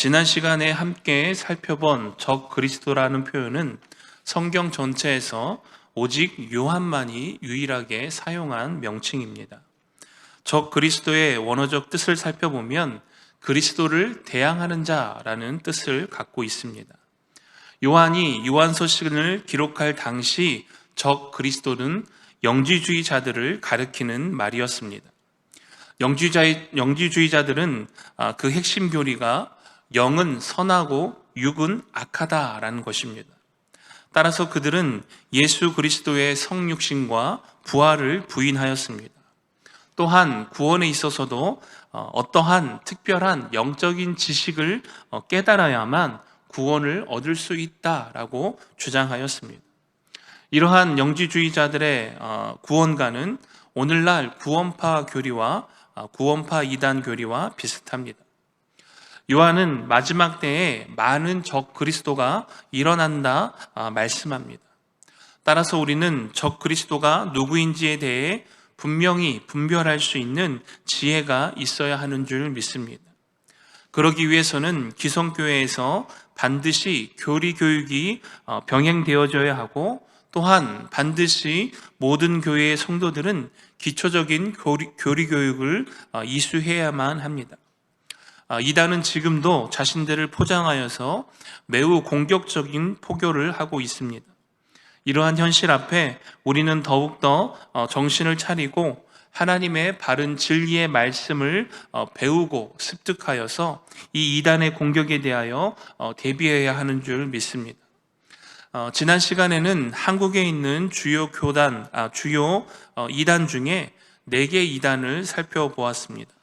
지난 시간에 함께 살펴본 적 그리스도라는 표현은 성경 전체에서 오직 요한만이 유일하게 사용한 명칭입니다. 적 그리스도의 원어적 뜻을 살펴보면 그리스도를 대항하는 자라는 뜻을 갖고 있습니다. 요한이 요한서신을 기록할 당시 적 그리스도는 영지주의자들을 가리키는 말이었습니다. 영지주의자들은 그 핵심 교리가 영은 선하고 육은 악하다라는 것입니다. 따라서 그들은 예수 그리스도의 성육신과 부활을 부인하였습니다. 또한 구원에 있어서도 어떠한 특별한 영적인 지식을 깨달아야만 구원을 얻을 수 있다라고 주장하였습니다. 이러한 영지주의자들의 구원관은 오늘날 구원파 교리와 구원파 이단 교리와 비슷합니다. 요한은 마지막 때에 많은 적 그리스도가 일어난다 말씀합니다. 따라서 우리는 적 그리스도가 누구인지에 대해 분명히 분별할 수 있는 지혜가 있어야 하는 줄 믿습니다. 그러기 위해서는 기성교회에서 반드시 교리 교육이 병행되어져야 하고, 또한 반드시 모든 교회의 성도들은 기초적인 교리 교육을 이수해야만 합니다. 이단은 지금도 자신들을 포장하여서 매우 공격적인 포교를 하고 있습니다. 이러한 현실 앞에 우리는 더욱더 정신을 차리고 하나님의 바른 진리의 말씀을 배우고 습득하여서 이 이단의 공격에 대하여 대비해야 하는 줄 믿습니다. 지난 시간에는 한국에 있는 주요 이단 중에 4개 이단을 살펴보았습니다.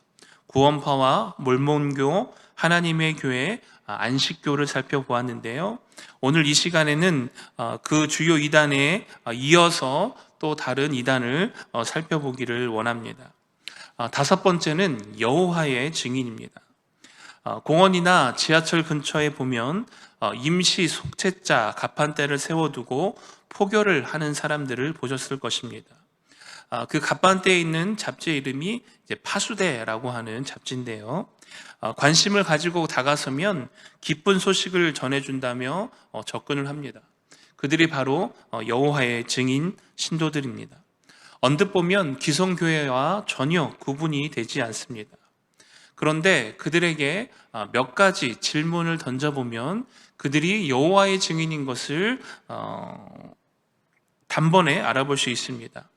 구원파와 몰몬교, 하나님의 교회, 안식교를 살펴보았는데요. 오늘 이 시간에는 그 주요 이단에 이어서 또 다른 이단을 살펴보기를 원합니다. 5번째는 여호와의 증인입니다. 공원이나 지하철 근처에 보면 임시 속죄자 가판대를 세워두고 포교를 하는 사람들을 보셨을 것입니다. 그 가판대에 있는 잡지 이름이 파수대라고 하는 잡지인데요. 관심을 가지고 다가서면 기쁜 소식을 전해준다며 접근을 합니다. 그들이 바로 여호와의 증인 신도들입니다. 언뜻 보면 기성교회와 전혀 구분이 되지 않습니다. 그런데 그들에게 몇 가지 질문을 던져보면 그들이 여호와의 증인인 것을 단번에 알아볼 수 있습니다.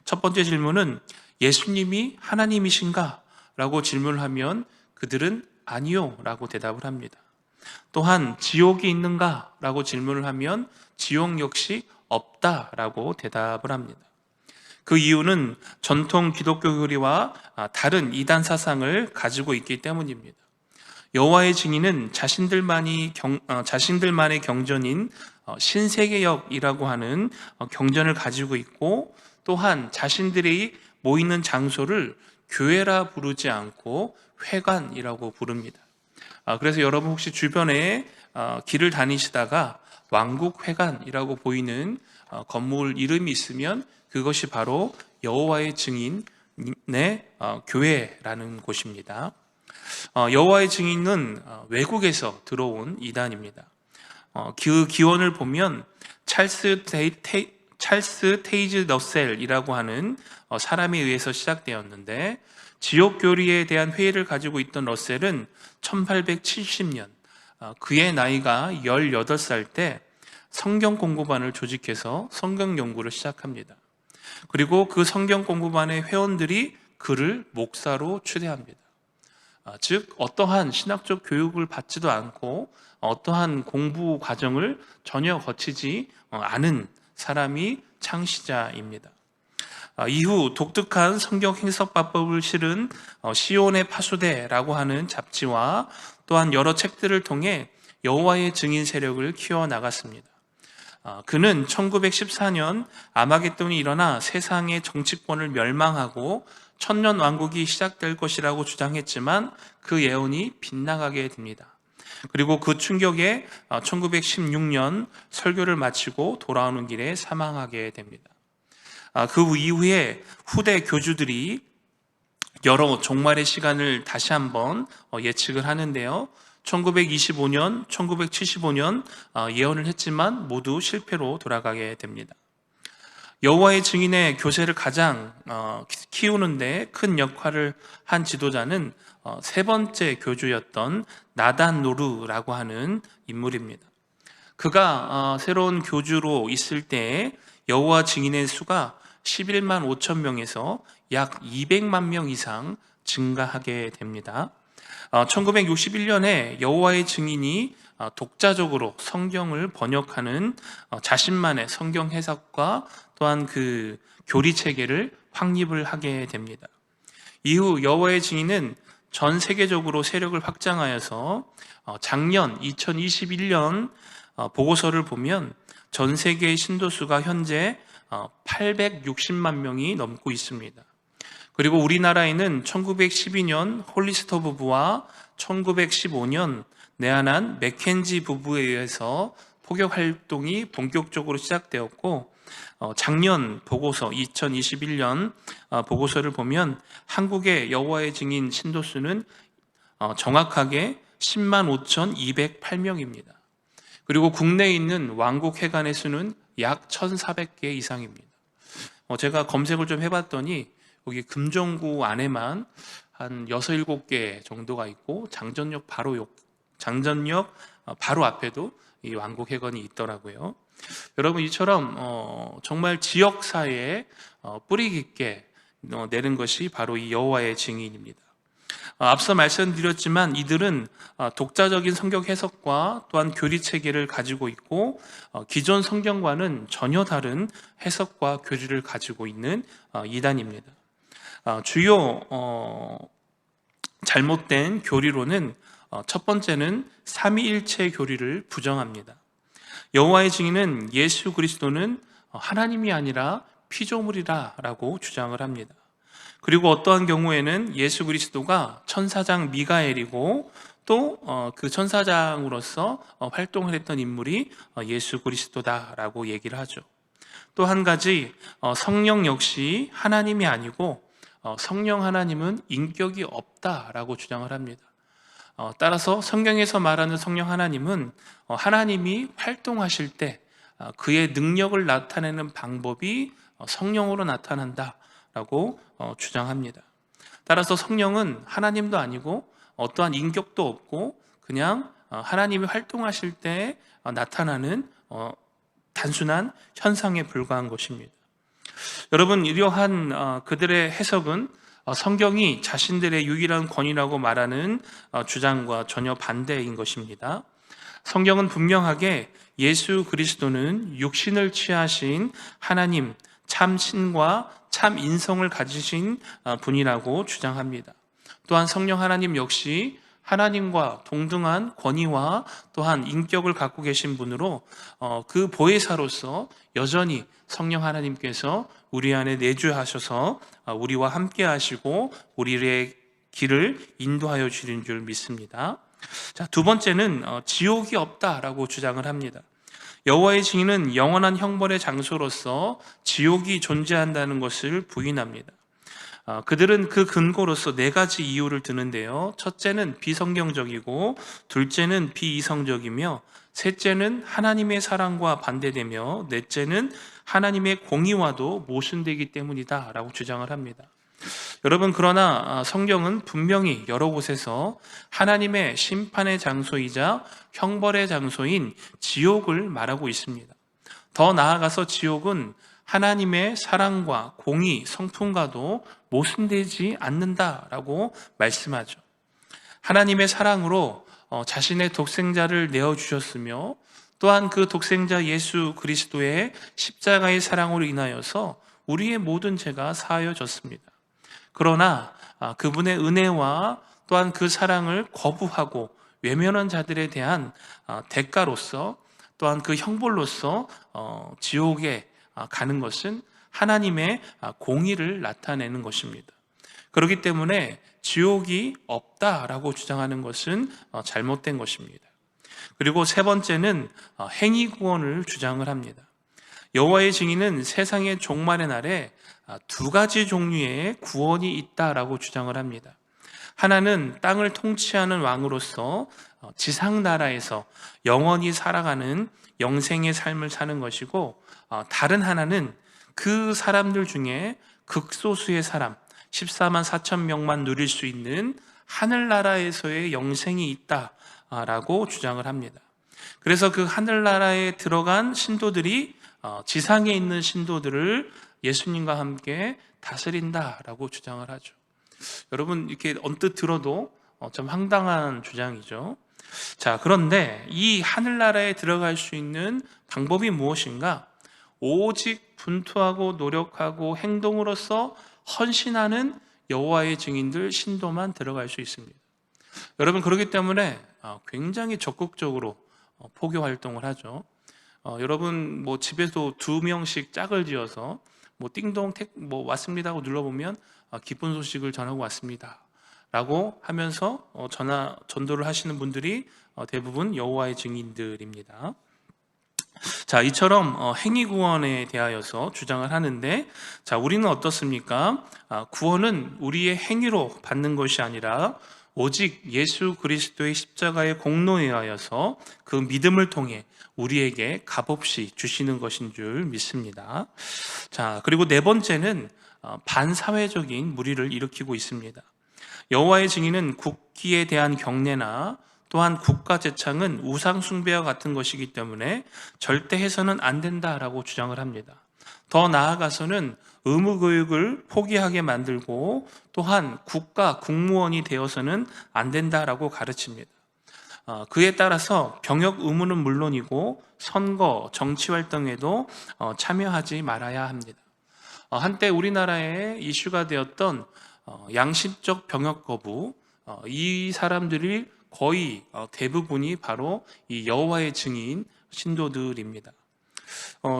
첫 번째 질문은 예수님이 하나님이신가? 라고 질문을 하면 그들은 아니요 라고 대답을 합니다. 또한 지옥이 있는가? 라고 질문을 하면 지옥 역시 없다 라고 대답을 합니다. 그 이유는 전통 기독교 교리와 다른 이단 사상을 가지고 있기 때문입니다. 여호와의 증인은 자신들만의 경전인 신세계역이라고 하는 경전을 가지고 있고, 또한 자신들이 모이는 장소를 교회라 부르지 않고 회관이라고 부릅니다. 그래서 여러분 혹시 주변에 길을 다니시다가 왕국회관이라고 보이는 건물 이름이 있으면 그것이 바로 여호와의 증인의 교회라는 곳입니다. 여호와의 증인은 외국에서 들어온 이단입니다. 그 기원을 보면 찰스 테이즈 너셀이라고 하는 사람에 의해서 시작되었는데, 지옥 교리에 대한 회의를 가지고 있던 러셀은 1870년 그의 나이가 18살 때 성경 공부반을 조직해서 성경 연구를 시작합니다. 그리고 그 성경 공부반의 회원들이 그를 목사로 추대합니다. 즉 어떠한 신학적 교육을 받지도 않고 어떠한 공부 과정을 전혀 거치지 않은 사람이 창시자입니다. 이후 독특한 성경 해석법을 실은 시온의 파수대라고 하는 잡지와 또한 여러 책들을 통해 여호와의 증인 세력을 키워나갔습니다. 그는 1914년 아마겟돈이 일어나 세상의 정치권을 멸망하고 천년 왕국이 시작될 것이라고 주장했지만 그 예언이 빗나가게 됩니다. 그리고 그 충격에 1916년 설교를 마치고 돌아오는 길에 사망하게 됩니다. 그 이후에 후대 교주들이 여러 종말의 시간을 다시 한번 예측을 하는데요. 1925년, 1975년 예언을 했지만 모두 실패로 돌아가게 됩니다. 여호와의 증인의 교세를 가장 키우는 데 큰 역할을 한 지도자는 세 번째 교주였던 나단 노르라고 하는 인물입니다. 그가 새로운 교주로 있을 때에 여호와 증인의 수가 11만 5천 명에서 약 200만 명 이상 증가하게 됩니다. 1961년에 여호와의 증인이 독자적으로 성경을 번역하는 자신만의 성경 해석과 또한 그 교리 체계를 확립을 하게 됩니다. 이후 여호와의 증인은 전 세계적으로 세력을 확장하여서 작년 2021년 보고서를 보면 전 세계의 신도수가 현재 860만 명이 넘고 있습니다. 그리고 우리나라에는 1912년 홀리스터 부부와 1915년 내한한 맥켄지 부부에 의해서 포교 활동이 본격적으로 시작되었고, 작년 보고서 2021년 보고서를 보면 한국의 여호와의 증인 신도수는 정확하게 10만 5,208명입니다. 그리고 국내에 있는 왕국회관의 수는 약 1,400개 이상입니다. 제가 검색을 좀 해봤더니 여기 금정구 안에만 한 6, 7개 정도가 있고 장전역 바로 앞에도 이 왕국회관이 있더라고요. 여러분, 이처럼 정말 지역사회에 뿌리 깊게 내린 것이 바로 이 여호와의 증인입니다. 앞서 말씀드렸지만 이들은 독자적인 성경 해석과 또한 교리 체계를 가지고 있고 기존 성경과는 전혀 다른 해석과 교리를 가지고 있는 이단입니다. 주요 잘못된 교리로는 첫 번째는 삼위일체 교리를 부정합니다. 여호와의 증인은 예수 그리스도는 하나님이 아니라 피조물이라고 주장을 합니다. 그리고 어떠한 경우에는 예수 그리스도가 천사장 미가엘이고 또 그 천사장으로서 활동을 했던 인물이 예수 그리스도다라고 얘기를 하죠. 또 한 가지, 성령 역시 하나님이 아니고 성령 하나님은 인격이 없다라고 주장을 합니다. 따라서 성경에서 말하는 성령 하나님은 하나님이 활동하실 때 그의 능력을 나타내는 방법이 성령으로 나타난다라고 주장합니다. 따라서 성령은 하나님도 아니고 어떠한 인격도 없고 그냥 하나님이 활동하실 때 나타나는 단순한 현상에 불과한 것입니다. 여러분, 이러한 그들의 해석은 성경이 자신들의 유일한 권위라고 말하는 주장과 전혀 반대인 것입니다. 성경은 분명하게 예수 그리스도는 육신을 취하신 하나님, 참 신과 참 인성을 가지신 분이라고 주장합니다. 또한 성령 하나님 역시 하나님과 동등한 권위와 또한 인격을 갖고 계신 분으로 그 보혜사로서 여전히 성령 하나님께서 우리 안에 내주하셔서 우리와 함께 하시고 우리의 길을 인도하여 주는 줄 믿습니다. 자, 두 번째는 지옥이 없다라고 주장을 합니다. 여호와의 증인은 영원한 형벌의 장소로서 지옥이 존재한다는 것을 부인합니다. 그들은 그 근거로서 네 가지 이유를 드는데요. 첫째는 비성경적이고, 둘째는 비이성적이며, 셋째는 하나님의 사랑과 반대되며, 넷째는 하나님의 공의와도 모순되기 때문이다 라고 주장을 합니다. 여러분, 그러나 성경은 분명히 여러 곳에서 하나님의 심판의 장소이자 형벌의 장소인 지옥을 말하고 있습니다. 더 나아가서 지옥은 하나님의 사랑과 공의, 성품과도 모순되지 않는다라고 말씀하죠. 하나님의 사랑으로 자신의 독생자를 내어주셨으며 또한 그 독생자 예수 그리스도의 십자가의 사랑으로 인하여서 우리의 모든 죄가 사하여졌습니다. 그러나 그분의 은혜와 또한 그 사랑을 거부하고 외면한 자들에 대한 대가로서 또한 그 형벌로서 지옥에 가는 것은 하나님의 공의를 나타내는 것입니다. 그렇기 때문에 지옥이 없다라고 주장하는 것은 잘못된 것입니다. 그리고 세 번째는 행위 구원을 주장을 합니다. 여호와의 증인은 세상의 종말의 날에 두 가지 종류의 구원이 있다라고 주장을 합니다. 하나는 땅을 통치하는 왕으로서 지상 나라에서 영원히 살아가는 영생의 삶을 사는 것이고, 다른 하나는 그 사람들 중에 극소수의 사람 14만 4천 명만 누릴 수 있는 하늘나라에서의 영생이 있다라고 주장을 합니다. 그래서 그 하늘나라에 들어간 신도들이 지상에 있는 신도들을 예수님과 함께 다스린다라고 주장을 하죠. 여러분, 이렇게 언뜻 들어도 좀 황당한 주장이죠. 자, 그런데 이 하늘나라에 들어갈 수 있는 방법이 무엇인가? 오직 분투하고 노력하고 행동으로써 헌신하는 여호와의 증인들, 신도만 들어갈 수 있습니다. 여러분, 그렇기 때문에 굉장히 적극적으로 포교 활동을 하죠. 여러분, 뭐 집에서 2명씩 짝을 지어서 띵동 왔습니다 하고 눌러보면 기쁜 소식을 전하고 왔습니다 라고 하면서 전도를 하시는 분들이 대부분 여호와의 증인들입니다. 자, 이처럼 행위 구원에 대하여서 주장을 하는데, 자, 우리는 어떻습니까? 구원은 우리의 행위로 받는 것이 아니라 오직 예수 그리스도의 십자가의 공로에 의하여서 그 믿음을 통해 우리에게 값없이 주시는 것인 줄 믿습니다. 자, 그리고 네 번째는 반사회적인 무리를 일으키고 있습니다. 여호와의 증인은 국기에 대한 경례나 또한 국가 제창은 우상 숭배와 같은 것이기 때문에 절대 해서는 안 된다라고 주장을 합니다. 더 나아가서는 의무 교육을 포기하게 만들고 또한 국가 국무원이 되어서는 안 된다라고 가르칩니다. 그에 따라서 병역 의무는 물론이고 선거, 정치 활동에도 참여하지 말아야 합니다. 한때 우리나라에 이슈가 되었던 양심적 병역 거부, 이 사람들이 거의 대부분이 바로 이 여호와의 증인 신도들입니다.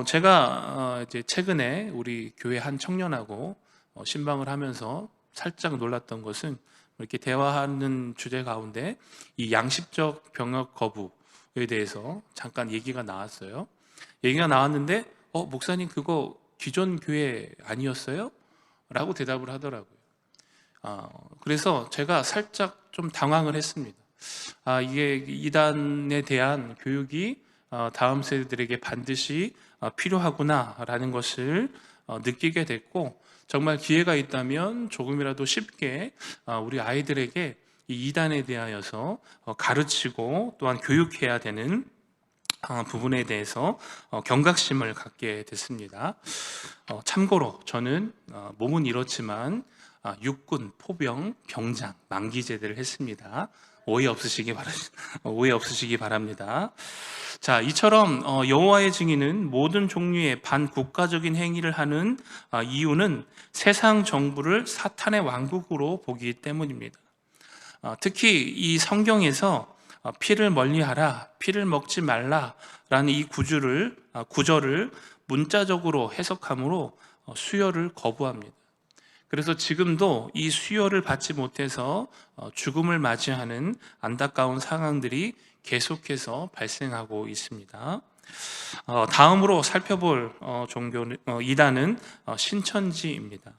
제가 이제 최근에 우리 교회 한 청년하고 신방을 하면서 살짝 놀랐던 것은, 이렇게 대화하는 주제 가운데 이 양심적 병역 거부에 대해서 잠깐 얘기가 나왔어요. 얘기가 나왔는데 목사님 그거 기존 교회 아니었어요? 라고 대답을 하더라고요. 그래서 제가 살짝 좀 당황을 했습니다. 이게 이단에 대한 교육이 다음 세대들에게 반드시 필요하구나라는 것을 느끼게 됐고, 정말 기회가 있다면 조금이라도 쉽게 우리 아이들에게 이 이단에 대하여서 가르치고 또한 교육해야 되는 부분에 대해서 경각심을 갖게 됐습니다. 참고로 저는 몸은 이렇지만 육군, 포병, 병장, 만기 제대를 했습니다. 오해 없으시기 바랍니다. 자, 이처럼 여호와의 증인은 모든 종류의 반국가적인 행위를 하는 이유는 세상 정부를 사탄의 왕국으로 보기 때문입니다. 특히 이 성경에서 피를 멀리하라, 피를 먹지 말라라는 이 구절을 문자적으로 해석함으로 수혈을 거부합니다. 그래서 지금도 이 수혈을 받지 못해서 죽음을 맞이하는 안타까운 상황들이 계속해서 발생하고 있습니다. 다음으로 살펴볼 이단은 신천지입니다.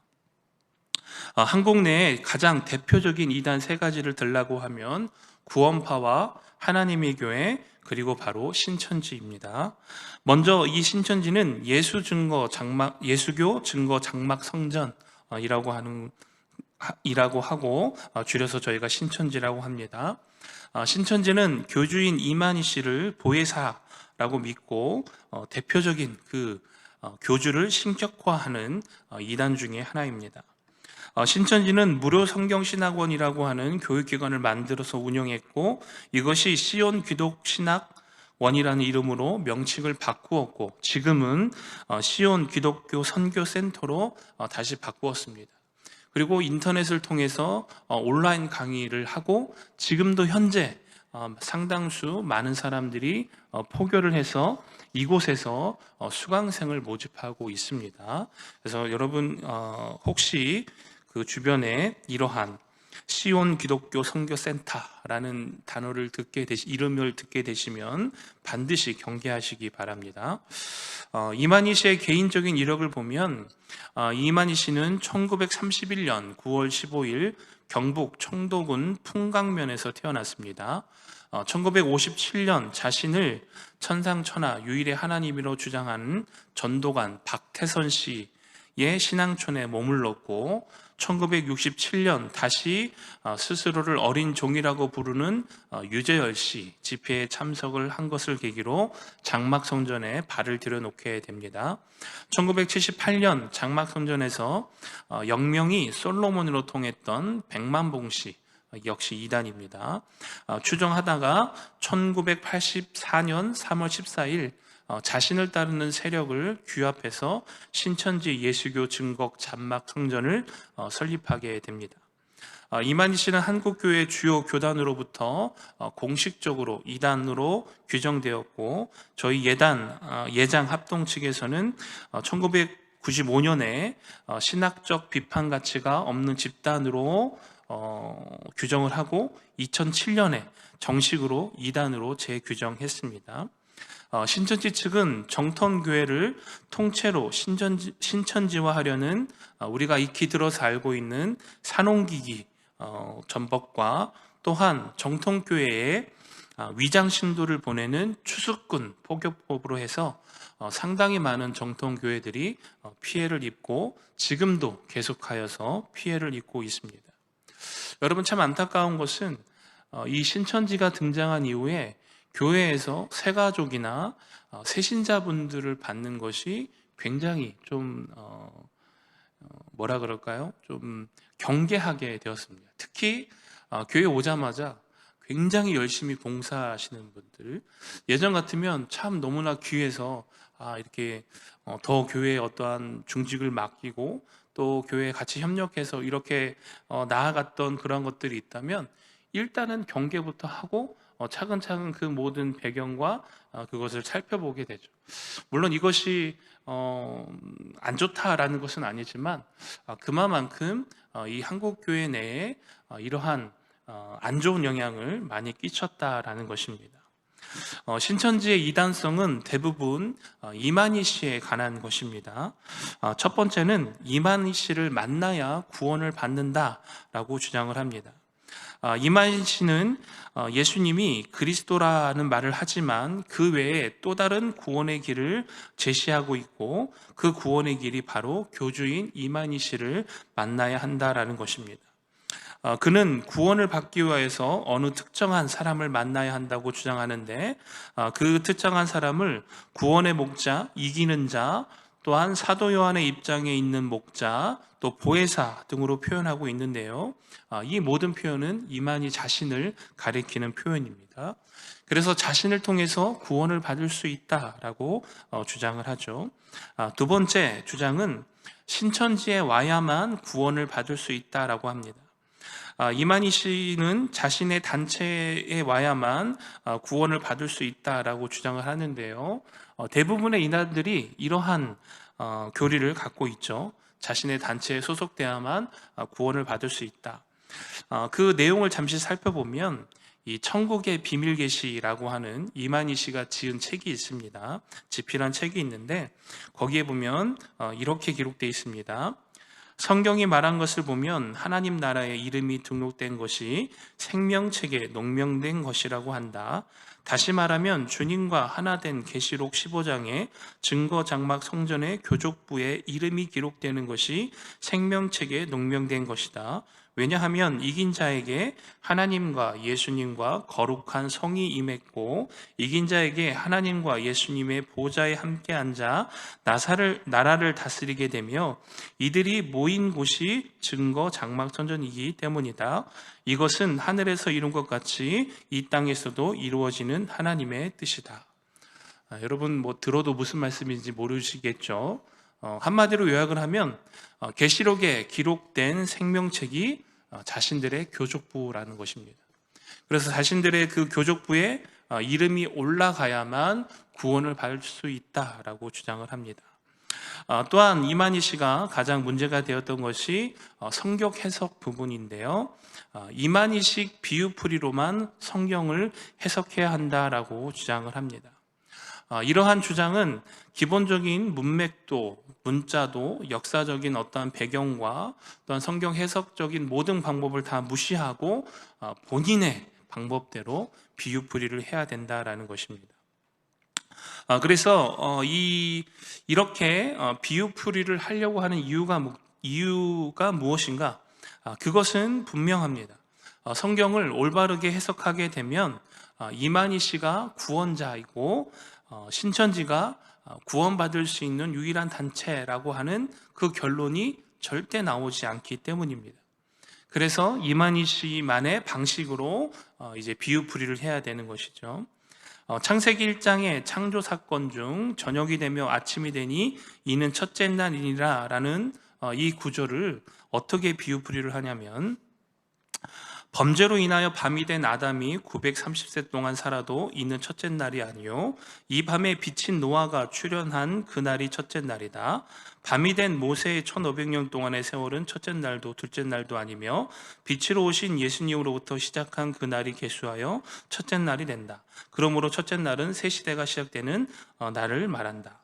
한국 내에 가장 대표적인 이단 3가지를 들라고 하면 구원파와 하나님의 교회, 그리고 바로 신천지입니다. 먼저 이 신천지는 예수교 증거 장막 성전이라고 하고 줄여서 저희가 신천지라고 합니다. 신천지는 교주인 이만희 씨를 보혜사라고 믿고 대표적인 그 교주를 신격화하는 이단 중에 하나입니다. 신천지는 무료 성경신학원이라고 하는 교육기관을 만들어서 운영했고, 이것이 시온 기독신학원이라는 이름으로 명칭을 바꾸었고, 지금은 시온 기독교 선교센터로 다시 바꾸었습니다. 그리고 인터넷을 통해서 온라인 강의를 하고, 지금도 현재 상당수 많은 사람들이 포교를 해서 이곳에서 수강생을 모집하고 있습니다. 그래서 여러분 혹시 그 주변에 이러한 시온 기독교 선교센터라는 이름을 듣게 되시면 반드시 경계하시기 바랍니다. 이만희 씨의 개인적인 이력을 보면 이만희 씨는 1931년 9월 15일 경북 청도군 풍강면에서 태어났습니다. 1957년 자신을 천상천하 유일의 하나님으로 주장하는 전도관 박태선 씨의 신앙촌에 머물렀고 1967년 다시 스스로를 어린 종이라고 부르는 유재열 씨 집회에 참석을 한 것을 계기로 장막성전에 발을 들여놓게 됩니다. 1978년 장막성전에서 영명이 솔로몬으로 통했던 백만봉 씨 역시 이단입니다. 추종하다가 1984년 3월 14일 자신을 따르는 세력을 규합해서 신천지 예수교 증거 잔막 성전을 설립하게 됩니다. 이만희 씨는 한국교회 주요 교단으로부터 공식적으로 이단으로 규정되었고 저희 예장 합동 측에서는 1995년에 신학적 비판 가치가 없는 집단으로 규정을 하고 2007년에 정식으로 이단으로 재규정했습니다. 신천지 측은 정통교회를 통째로 신천지화하려는 우리가 익히 들어서 알고 있는 산홍기기 전법과 또한 정통교회에 위장 신도를 보내는 추수꾼 포교법으로 해서 상당히 많은 정통교회들이 피해를 입고 지금도 계속하여서 피해를 입고 있습니다. 여러분, 참 안타까운 것은 이 신천지가 등장한 이후에 교회에서 새가족이나 새신자분들을 받는 것이 굉장히 좀 좀 경계하게 되었습니다. 특히 교회 오자마자 굉장히 열심히 봉사하시는 분들, 예전 같으면 참 너무나 귀해서 이렇게 더 교회에 어떠한 중직을 맡기고 또 교회에 같이 협력해서 이렇게 나아갔던 그런 것들이 있다면 일단은 경계부터 하고 차근차근 그 모든 배경과 그것을 살펴보게 되죠. 물론 이것이 안 좋다라는 것은 아니지만 그만큼 이 한국교회 내에 이러한 안 좋은 영향을 많이 끼쳤다라는 것입니다. 신천지의 이단성은 대부분 이만희 씨에 관한 것입니다. 첫 번째는 이만희 씨를 만나야 구원을 받는다라고 주장을 합니다. 이만희 씨는 예수님이 그리스도라는 말을 하지만 그 외에 또 다른 구원의 길을 제시하고 있고 그 구원의 길이 바로 교주인 이만희 씨를 만나야 한다라는 것입니다. 그는 구원을 받기 위해서 어느 특정한 사람을 만나야 한다고 주장하는데 그 특정한 사람을 구원의 목자, 이기는 자, 또한 사도 요한의 입장에 있는 목자, 또 보혜사 등으로 표현하고 있는데요. 이 모든 표현은 이만희 자신을 가리키는 표현입니다. 그래서 자신을 통해서 구원을 받을 수 있다라고 주장을 하죠. 두 번째 주장은 신천지에 와야만 구원을 받을 수 있다라고 합니다. 이만희 씨는 자신의 단체에 와야만 구원을 받을 수 있다라고 주장을 하는데요. 대부분의 이단들이 이러한 교리를 갖고 있죠. 자신의 단체에 소속돼야만 구원을 받을 수 있다. 그 내용을 잠시 살펴보면 이 천국의 비밀 계시라고 하는 이만희 씨가 지은 책이 있습니다. 집필한 책이 있는데 거기에 보면 이렇게 기록되어 있습니다. 성경이 말한 것을 보면 하나님 나라의 이름이 등록된 것이 생명책에 농명된 것이라고 한다. 다시 말하면 주님과 하나 된 계시록 15장에 증거 장막 성전의 교족부에 이름이 기록되는 것이 생명책에 농명된 것이다. 왜냐하면 이긴 자에게 하나님과 예수님과 거룩한 성이 임했고 이긴 자에게 하나님과 예수님의 보좌에 함께 앉아 나라를 다스리게 되며 이들이 모인 곳이 증거 장막선전이기 때문이다. 이것은 하늘에서 이룬 것 같이 이 땅에서도 이루어지는 하나님의 뜻이다. 여러분 들어도 무슨 말씀인지 모르시겠죠? 한마디로 요약을 하면 계시록에 기록된 생명책이 자신들의 교족부라는 것입니다. 그래서 자신들의 그 교족부에 이름이 올라가야만 구원을 받을 수 있다라고 주장을 합니다. 또한 이만희 씨가 가장 문제가 되었던 것이 성경 해석 부분인데요. 이만희식 비유풀이로만 성경을 해석해야 한다라고 주장을 합니다. 이러한 주장은 기본적인 문맥도, 문자도, 역사적인 어떠한 배경과 또한 성경 해석적인 모든 방법을 다 무시하고 본인의 방법대로 비유풀이를 해야 된다라는 것입니다. 그래서 이렇게 비유풀이를 하려고 하는 이유가 무엇인가? 그것은 분명합니다. 성경을 올바르게 해석하게 되면 이만희 씨가 구원자이고 신천지가 구원받을 수 있는 유일한 단체라고 하는 그 결론이 절대 나오지 않기 때문입니다. 그래서 이만희 씨만의 방식으로 이제 비유풀이를 해야 되는 것이죠. 창세기 1장의 창조 사건 중 저녁이 되며 아침이 되니 이는 첫째 날이니라 라는 이 구조를 어떻게 비유풀이를 하냐면, 범죄로 인하여 밤이 된 아담이 930세 동안 살아도 이는 첫째 날이 아니요 이 밤에 비친 노아가 출현한 그날이 첫째 날이다. 밤이 된 모세의 1500년 동안의 세월은 첫째 날도 둘째 날도 아니며 빛으로 오신 예수님으로부터 시작한 그날이 계수하여 첫째 날이 된다. 그러므로 첫째 날은 새 시대가 시작되는 날을 말한다.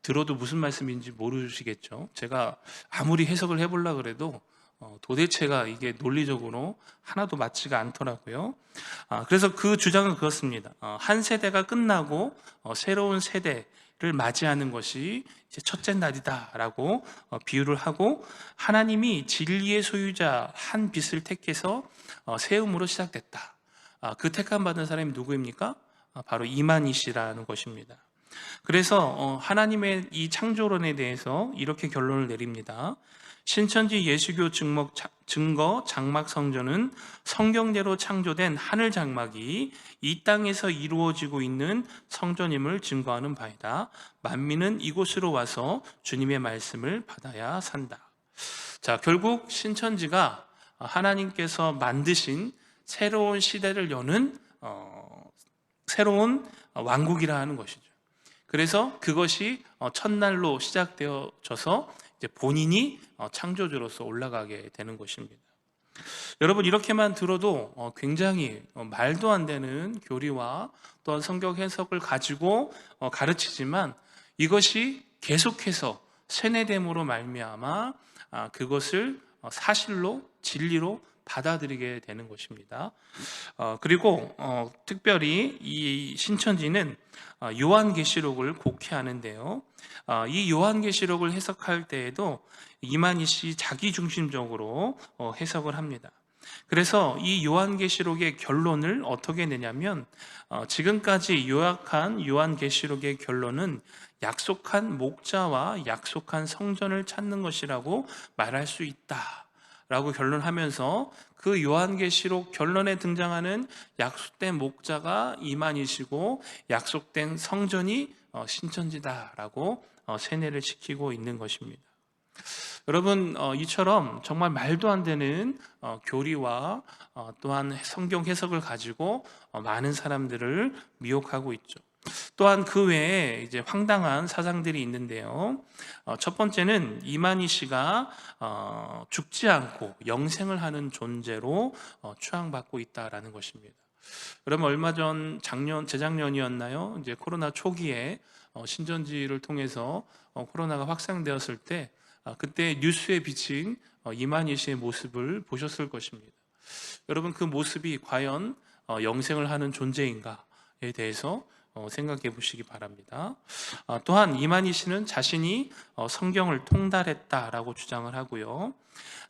들어도 무슨 말씀인지 모르시겠죠. 제가 아무리 해석을 해보려고 그래도 도대체가 이게 논리적으로 하나도 맞지가 않더라고요. 그래서 그 주장은 그렇습니다. 한 세대가 끝나고 새로운 세대를 맞이하는 것이 이제 첫째 날이다라고 비유를 하고, 하나님이 진리의 소유자 한 빛을 택해서 세움으로 시작됐다. 그 택함 받은 사람이 누구입니까? 바로 이만희 씨라는 것입니다. 그래서 하나님의 이 창조론에 대해서 이렇게 결론을 내립니다. 신천지 예수교 증거 장막 성전은 성경대로 창조된 하늘 장막이 이 땅에서 이루어지고 있는 성전임을 증거하는 바이다. 만민은 이곳으로 와서 주님의 말씀을 받아야 산다. 자, 결국 신천지가 하나님께서 만드신 새로운 시대를 여는 새로운 왕국이라 하는 것이죠. 그래서 그것이 첫날로 시작되어져서 이제 본인이 창조주로서 올라가게 되는 것입니다. 여러분, 이렇게만 들어도 굉장히 말도 안 되는 교리와 또한 성경 해석을 가지고 가르치지만, 이것이 계속해서 세뇌됨으로 말미암아 그것을 사실로 진리로 받아들이게 되는 것입니다. 그리고 특별히 이 신천지는 요한계시록을 곡해하는데요. 이 요한계시록을 해석할 때에도 이만희 씨 자기중심적으로 해석을 합니다. 그래서 이 요한계시록의 결론을 어떻게 내냐면, 지금까지 요약한 요한계시록의 결론은 약속한 목자와 약속한 성전을 찾는 것이라고 말할 수 있다 라고 결론하면서, 그 요한계시록 결론에 등장하는 약속된 목자가 이만희시고 약속된 성전이 신천지다라고 세뇌를 시키고 있는 것입니다. 여러분, 이처럼 정말 말도 안 되는 교리와 또한 성경 해석을 가지고 많은 사람들을 미혹하고 있죠. 또한 그 외에 이제 황당한 사상들이 있는데요. 첫 번째는 이만희 씨가 죽지 않고 영생을 하는 존재로 추앙받고 있다라는 것입니다. 여러분, 얼마 전 재작년이었나요? 이제 코로나 초기에 신천지를 통해서 코로나가 확산되었을 때 그때 뉴스에 비친 이만희 씨의 모습을 보셨을 것입니다. 여러분, 그 모습이 과연 영생을 하는 존재인가에 대해서 생각해 보시기 바랍니다. 또한 이만희 씨는 자신이 성경을 통달했다라고 주장을 하고요.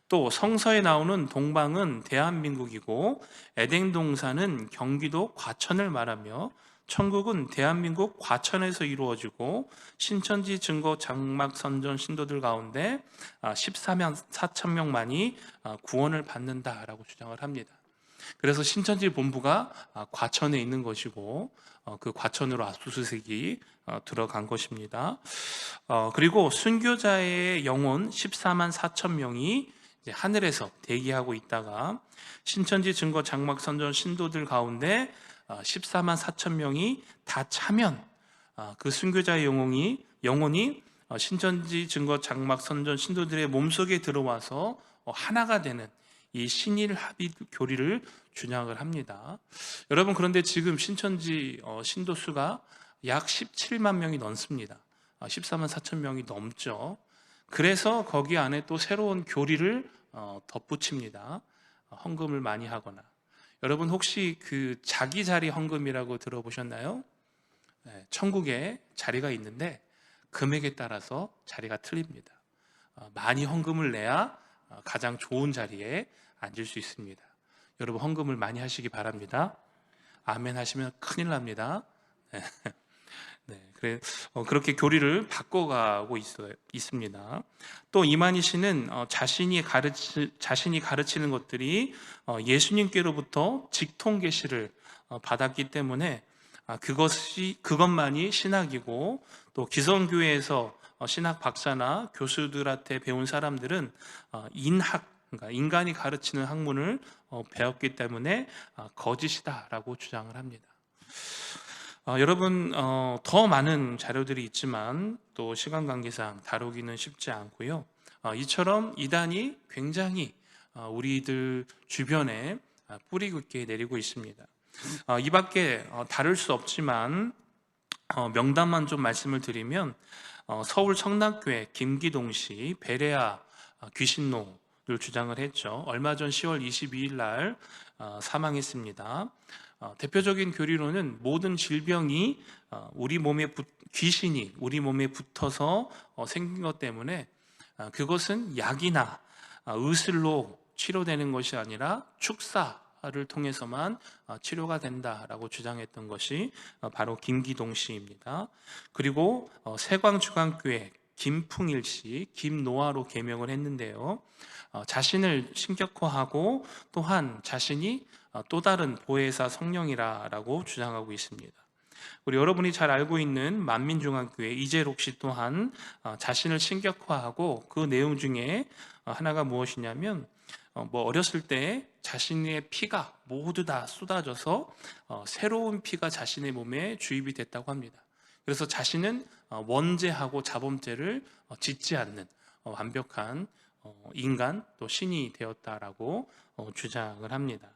또 성서에 나오는 동방은 대한민국이고 에덴 동산은 경기도 과천을 말하며 천국은 대한민국 과천에서 이루어지고 신천지 증거 장막 선전 신도들 가운데 14만 4천 명만이 구원을 받는다라고 주장을 합니다. 그래서 신천지 본부가 과천에 있는 것이고 그 과천으로 압수수색이 들어간 것입니다. 그리고 순교자의 영혼 14만 4천 명이 이제 하늘에서 대기하고 있다가 신천지 증거 장막 선전 신도들 가운데 14만 4천 명이 다 차면 그 순교자의 영혼이 신천지 증거 장막 선전 신도들의 몸속에 들어와서 하나가 되는 이 신일 합의 교리를 주장을 합니다. 여러분, 그런데 지금 신천지 신도 수가 약 17만 명이 넘습니다. 14만 4천 명이 넘죠. 그래서 거기 안에 또 새로운 교리를 덧붙입니다. 헌금을 많이 하거나. 여러분 혹시 그 자기 자리 헌금이라고 들어보셨나요? 네, 천국에 자리가 있는데 금액에 따라서 자리가 틀립니다. 많이 헌금을 내야 가장 좋은 자리에 앉을 수 있습니다. 여러분 헌금을 많이 하시기 바랍니다. 아멘 하시면 큰일 납니다. 네. 네, 그렇게 교리를 바꿔가고 있습니다. 또 이만희 씨는 자신이 가르치는 것들이 예수님께로부터 직통 계시를 받았기 때문에 그것만이 신학이고, 또 기성교회에서 신학 박사나 교수들한테 배운 사람들은 그러니까 인간이 가르치는 학문을 배웠기 때문에 거짓이다라고 주장을 합니다. 여러분, 더 많은 자료들이 있지만 또 시간 관계상 다루기는 쉽지 않고요. 이처럼 이단이 굉장히 우리들 주변에 뿌리 깊게 내리고 있습니다. 이 밖에 다룰 수 없지만 명단만 좀 말씀을 드리면, 서울 청담교회 김기동 씨 베레아 귀신노를 주장을 했죠. 얼마 전 10월 22일 날 사망했습니다. 대표적인 교리로는 모든 질병이 귀신이 우리 몸에 붙어서 생긴 것 때문에 그것은 약이나 의술로 치료되는 것이 아니라 축사를 통해서만 치료가 된다라고 주장했던 것이 바로 김기동 씨입니다. 그리고 세광주간교회 김풍일 씨, 김노아로 개명을 했는데요. 자신을 신격화하고 또한 자신이 또 다른 보혜사 성령이라고 주장하고 있습니다. 우리 여러분이 잘 알고 있는 만민중앙교회 이재록 씨 또한 자신을 신격화하고, 그 내용 중에 하나가 무엇이냐면, 어렸을 때 자신의 피가 모두 다 쏟아져서 새로운 피가 자신의 몸에 주입이 됐다고 합니다. 그래서 자신은 원죄하고 자범죄를 짓지 않는 완벽한 인간, 또 신이 되었다라고 주장을 합니다.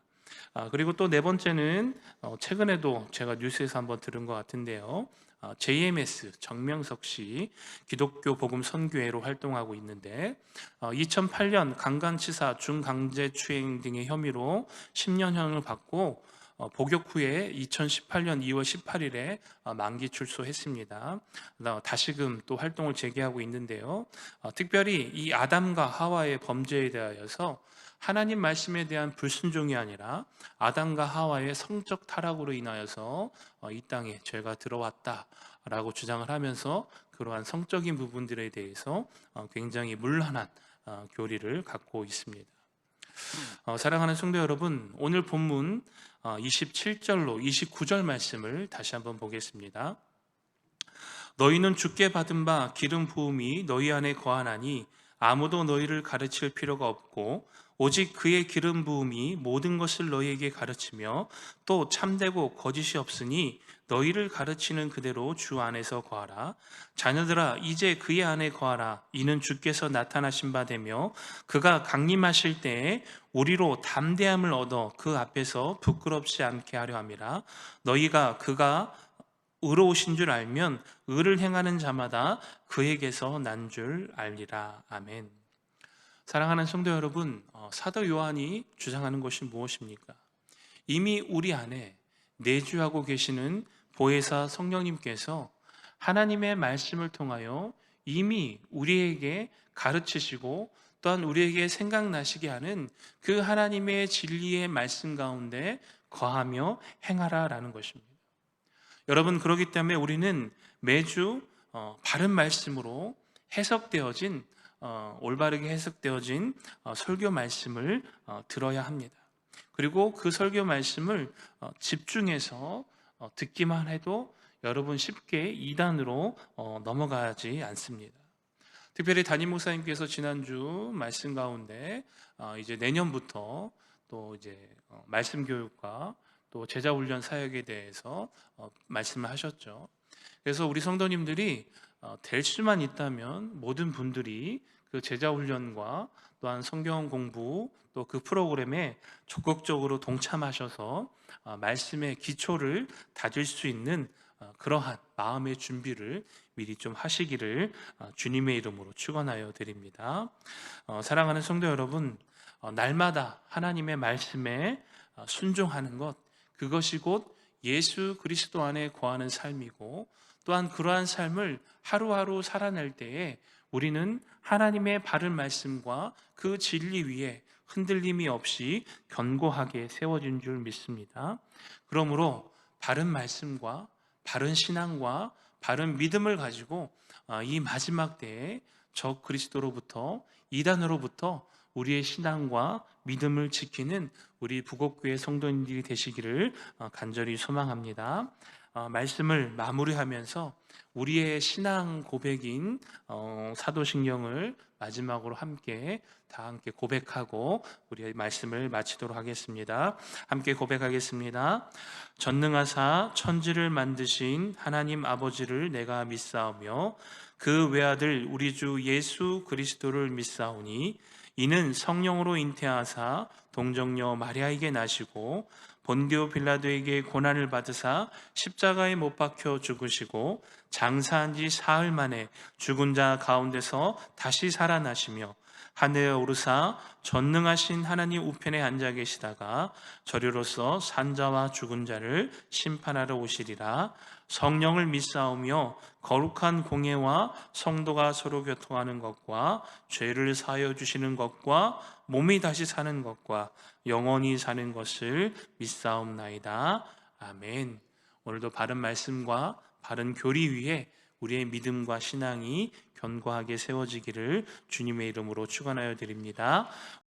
그리고 또 네 번째는 최근에도 제가 뉴스에서 한번 들은 것 같은데요. JMS 정명석 씨 기독교 복음 선교회로 활동하고 있는데, 2008년 강간치사 중강제추행 등의 혐의로 10년형을 받고 복역 후에 2018년 2월 18일에 만기 출소했습니다. 다시금 또 활동을 재개하고 있는데요. 특별히 이 아담과 하와의 범죄에 대하여서 하나님 말씀에 대한 불순종이 아니라 아담과 하와의 성적 타락으로 인하여서 이 땅에 죄가 들어왔다라고 주장을 하면서 그러한 성적인 부분들에 대해서 굉장히 문란한 교리를 갖고 있습니다. 사랑하는 성도 여러분, 오늘 본문 27절로 29절 말씀을 다시 한번 보겠습니다. 너희는 주께 받은 바 기름 부음이 너희 안에 거하나니 아무도 너희를 가르칠 필요가 없고 오직 그의 기름 부음이 모든 것을 너희에게 가르치며 또 참되고 거짓이 없으니 너희를 가르치는 그대로 주 안에서 거하라. 자녀들아 이제 그의 안에 거하라. 이는 주께서 나타나신 바 되며 그가 강림하실 때에 우리로 담대함을 얻어 그 앞에서 부끄럽지 않게 하려 함이라. 너희가 그가 의로우신 줄 알면 의를 행하는 자마다 그에게서 난 줄 알리라. 아멘. 사랑하는 성도 여러분, 사도 요한이 주장하는 것이 무엇입니까? 이미 우리 안에 내주하고 계시는 보혜사 성령님께서 하나님의 말씀을 통하여 이미 우리에게 가르치시고 또한 우리에게 생각나시게 하는 그 하나님의 진리의 말씀 가운데 거하며 행하라라는 것입니다. 여러분, 그렇기 때문에 우리는 매주 바른 말씀으로 해석되어진 올바르게 해석되어진 설교 말씀을 들어야 합니다. 그리고 그 설교 말씀을 집중해서 듣기만 해도 여러분 쉽게 이단으로 넘어가지 않습니다. 특별히 담임 목사님께서 지난주 말씀 가운데 이제 내년부터 또 이제 말씀 교육과 또 제자 훈련 사역에 대해서 말씀을 하셨죠. 그래서 우리 성도님들이 될 수만 있다면 모든 분들이 그 제자 훈련과 또한 성경 공부 또 그 프로그램에 적극적으로 동참하셔서 말씀의 기초를 다질 수 있는 그러한 마음의 준비를 미리 좀 하시기를 주님의 이름으로 축원하여 드립니다. 사랑하는 성도 여러분, 날마다 하나님의 말씀에 순종하는 것, 그것이 곧 예수 그리스도 안에 거하는 삶이고, 또한 그러한 삶을 하루하루 살아낼 때에 우리는 하나님의 바른 말씀과 그 진리 위에 흔들림이 없이 견고하게 세워진 줄 믿습니다. 그러므로 바른 말씀과 바른 신앙과 바른 믿음을 가지고 이 마지막 때에 적 그리스도로부터, 이단으로부터 우리의 신앙과 믿음을 지키는 우리 부곡교회 성도님들이 되시기를 간절히 소망합니다. 말씀을 마무리하면서 우리의 신앙 고백인 사도신경을 마지막으로 다 함께 고백하고 우리의 말씀을 마치도록 하겠습니다. 함께 고백하겠습니다. 전능하사 천지를 만드신 하나님 아버지를 내가 믿사오며 그 외아들 우리 주 예수 그리스도를 믿사오니 이는 성령으로 잉태하사 동정녀 마리아에게 나시고 본디오 빌라도에게 고난을 받으사 십자가에 못 박혀 죽으시고 장사한 지 사흘 만에 죽은 자 가운데서 다시 살아나시며 하늘에 오르사 전능하신 하나님 우편에 앉아 계시다가 저리로서 산자와 죽은 자를 심판하러 오시리라. 성령을 믿사오며 거룩한 공예와 성도가 서로 교통하는 것과 죄를 사하여 주시는 것과 몸이 다시 사는 것과 영원히 사는 것을 믿사옵나이다. 아멘. 오늘도 바른 말씀과 바른 교리 위에 우리의 믿음과 신앙이 견고하게 세워지기를 주님의 이름으로 축원하여 드립니다.